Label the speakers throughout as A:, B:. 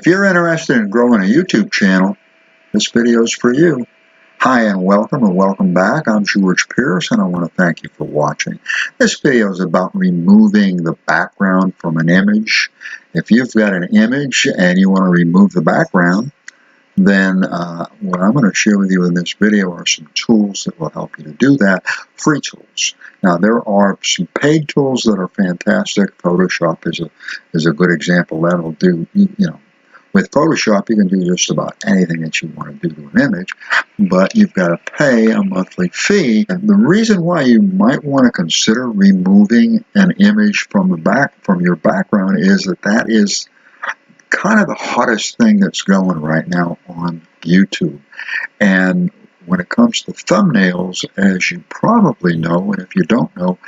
A: If you're interested in growing a YouTube channel, this video is for you. Hi and welcome back. I'm George Pierce and I want to thank you for watching. This video is about removing the background from an image. If you've got an image and you want to remove the background, then what I'm going to share with you in this video are some tools that will help you to do that, free tools. Now there are some paid tools that are fantastic. Photoshop is a good example. That'll do, with Photoshop you can do just about anything that you want to do to an image, but you've got to pay a monthly fee. And the reason why you might want to consider removing an image from your background is that is kind of the hottest thing that's going right now on YouTube. And when it comes to thumbnails, as you probably know, and if you don't know,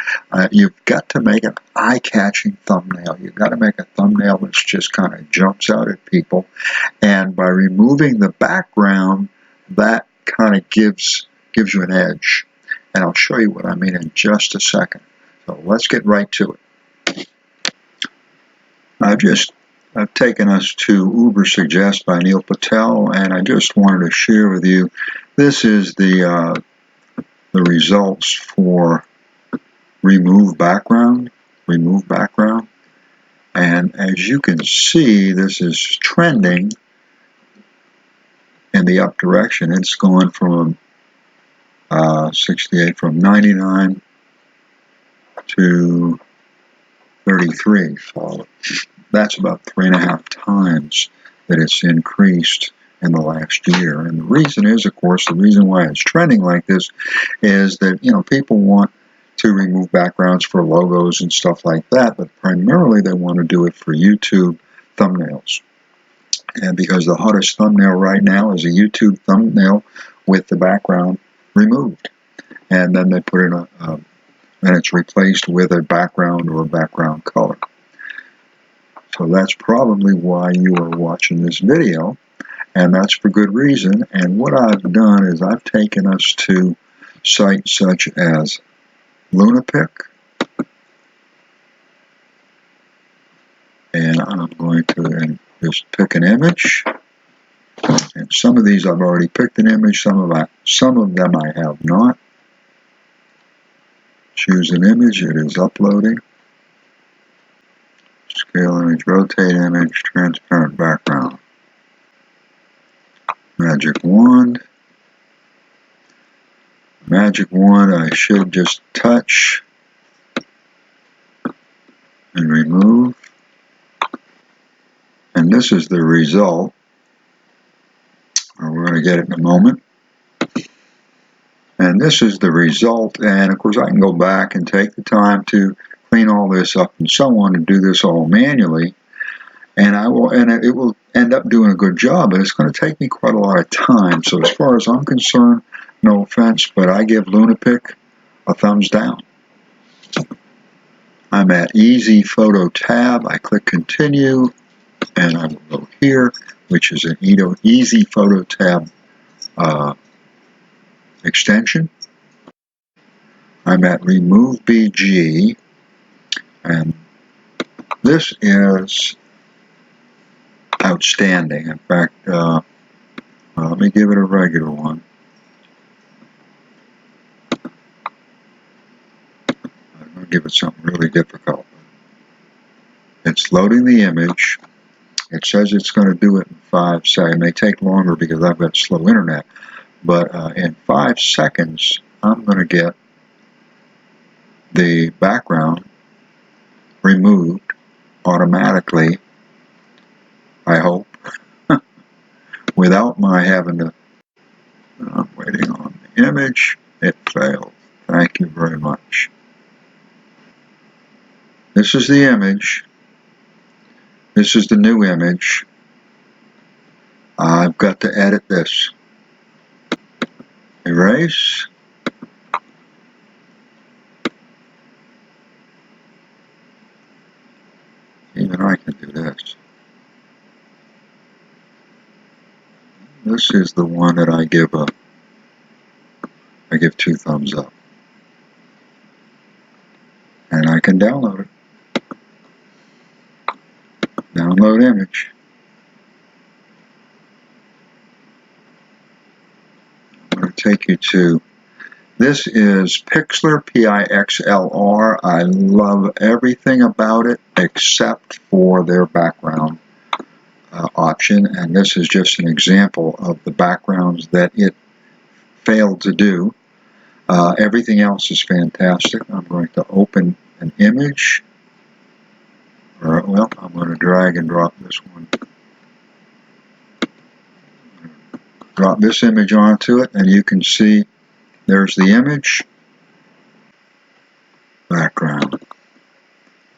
A: you've got to make an eye-catching thumbnail. You've got to make a thumbnail that just kind of jumps out at people. And by removing the background, that kind of gives you an edge. And I'll show you what I mean in just a second. So let's get right to it. I've taken us to Uber Suggest by Neil Patel, and I just wanted to share with you, this is the results for remove background, and as you can see, this is trending in the up direction. It's going from 68, from 99 to 33, so that's about 3.5 times that it's increased in the last year. And the reason is, of course, the reason why it's trending like this is that, people want to remove backgrounds for logos and stuff like that, but primarily they want to do it for YouTube thumbnails. And because the hottest thumbnail right now is a YouTube thumbnail with the background removed. And then they put in and it's replaced with a background or a background color. So that's probably why you are watching this video, and that's for good reason. And what I've done is I've taken us to sites such as Lunapic, and I'm going to just pick an image. And some of these I've already picked an image, some of them I have not. Choose an image, it is uploading. Scale image, rotate image, transparent background. Magic wand. Magic wand, I should just touch and remove. And this is the result. We're going to get it in a moment. And this is the result. And of course I can go back and take the time to clean all this up and so on and do this all manually. And it will end up doing a good job, but it's going to take me quite a lot of time. So as far as I'm concerned, no offense, but I give Lunapic a thumbs down. I'm at Easy Photo tab. I click Continue, and I will go here, which is an Easy Photo tab extension. I'm at Remove BG, and this is outstanding. In fact, let me give it a regular one. I'm going to give it something really difficult. It's loading the image. It says it's going to do it in 5 seconds. It may take longer because I've got slow internet, but in 5 seconds, I'm going to get the background removed automatically, I hope, without my having to. I'm waiting on the image. It failed. Thank you very much. This is the image. This is the new image. I've got to edit this. Erase. Even I can do this. This is the one that I give 2 thumbs up. And I can download it. Download image. take you to, this is Pixlr, Pixlr. I love everything about it except for their background option, and this is just an example of the backgrounds that it failed to do. Everything else is fantastic. I'm going to open an image. Well, I'm going to drag and drop this one. Drop this image onto it, and you can see there's the image, background,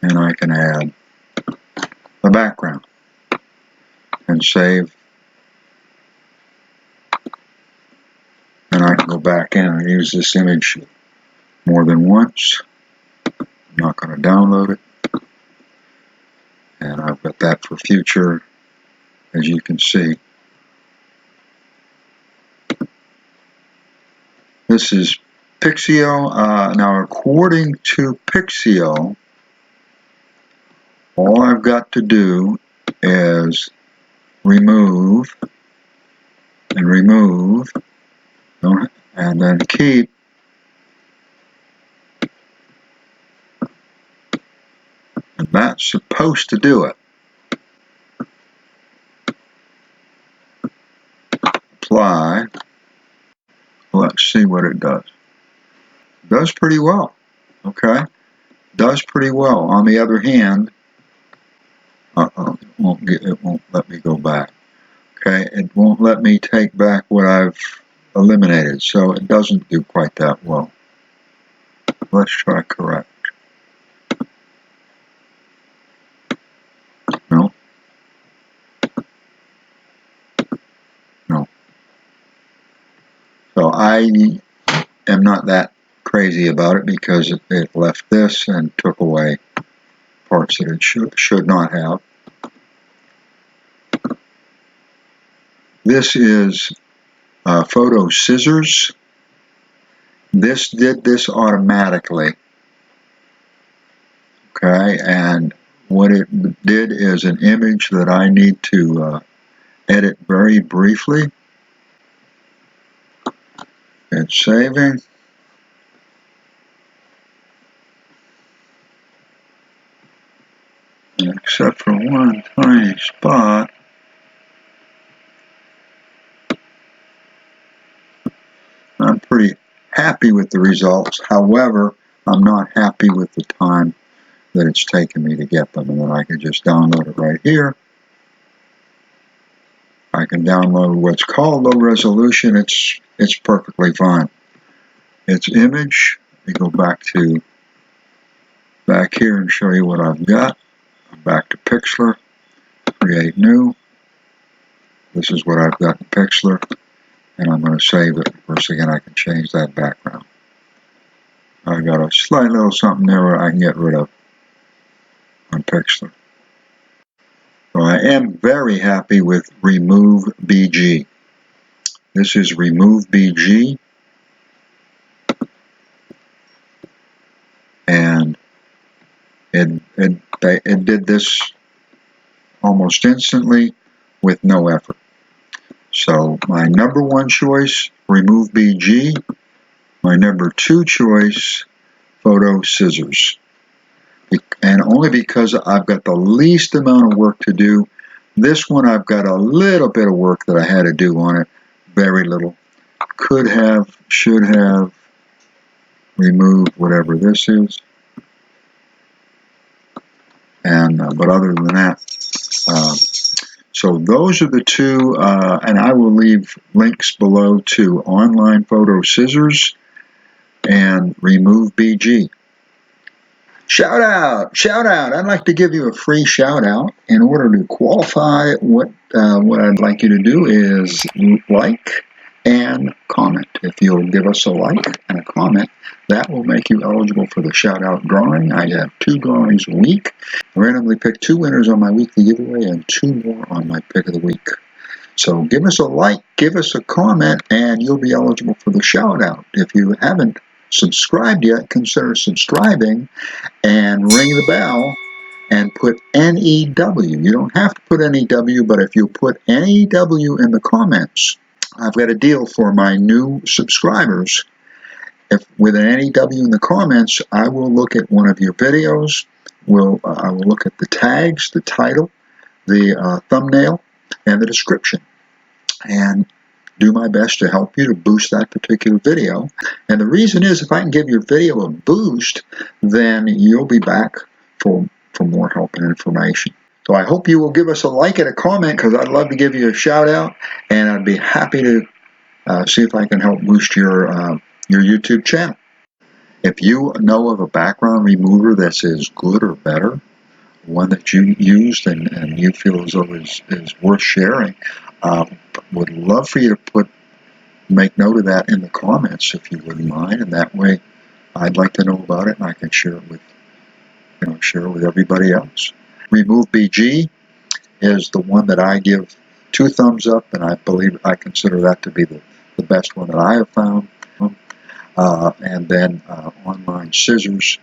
A: and I can add the background and save, and I can go back in and use this image more than once. I'm not going to download it, and I've got that for future, as you can see. This is Pixio. Now, according to Pixio, all I've got to do is remove and remove, and then keep, and that's supposed to do it. Apply. Let's see what it does. It does pretty well. Okay, does pretty well. On the other hand, it won't let me go back. Okay, it won't let me take back what I've eliminated, so it doesn't do quite that well. Let's try correct. No. No. So I am not that crazy about it because it left this and took away parts that it should not have. This is Photo Scissors. This did this automatically. Okay, and what it did is an image that I need to edit very briefly. It's saving. Except for one tiny spot. I'm pretty happy with the results. However, I'm not happy with the time that it's taken me to get them. And then I can just download it right here. I can download what's called low resolution. It's perfectly fine. It's image. Let me go back here and show you what I've got. I'm back to Pixlr. Create new. This is what I've got in Pixlr. And I'm going to save it. First again, I can change that background. I've got a slight little something there where I can get rid of on Pixlr. So I am very happy with Remove BG. This is Remove BG. And it did this almost instantly with no effort. So my number one choice, Remove BG. My number two choice, Photo Scissors. And only because I've got the least amount of work to do. This one I've got a little bit of work that I had to do on it. Very little. Could have, should have removed whatever this is. And but other than that, so those are the two, and I will leave links below to Online Photo Scissors and Remove BG. Shout out! Shout out! I'd like to give you a free shout out. In order to qualify, what I'd like you to do is like and comment. If you'll give us a like and a comment, that will make you eligible for the shout out drawing. I have 2 drawings a week. I randomly pick 2 winners on my weekly giveaway and 2 more on my pick of the week. So give us a like, give us a comment, and you'll be eligible for the shout out. If you haven't subscribed yet, consider subscribing and ring the bell and put NEW. You don't have to put NEW, but if you put NEW in the comments, I've got a deal for my new subscribers. If with an NEW in the comments, I will look at one of your videos. I will look at the tags, the title, the thumbnail, and the description, and do my best to help you to boost that particular video. And the reason is, if I can give your video a boost, then you'll be back for more help and information. So I hope you will give us a like and a comment, because I'd love to give you a shout out, and I'd be happy to see if I can help boost your YouTube channel. If you know of a background remover that's as good or better, one that you used and you feel as though is worth sharing, would love for you to make note of that in the comments, if you wouldn't mind, and that way I'd like to know about it and I can share it with everybody else. Remove BG is the one that I give 2 thumbs up, and I consider that to be the best one that I have found. And then Online Scissors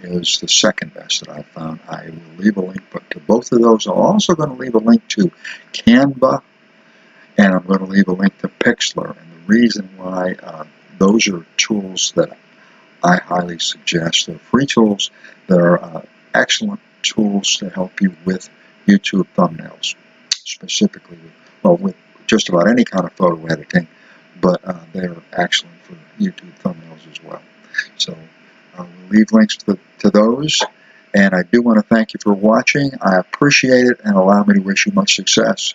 A: is the second best that I've found. I will leave a link to both of those. I'm also going to leave a link to Canva, and I'm going to leave a link to Pixlr. And the reason why, those are tools that I highly suggest. They're free tools. They're excellent tools to help you with YouTube thumbnails, specifically with just about any kind of photo editing, but they're excellent for YouTube thumbnails as well. So we'll leave links to those, and I do want to thank you for watching. I appreciate it, and allow me to wish you much success.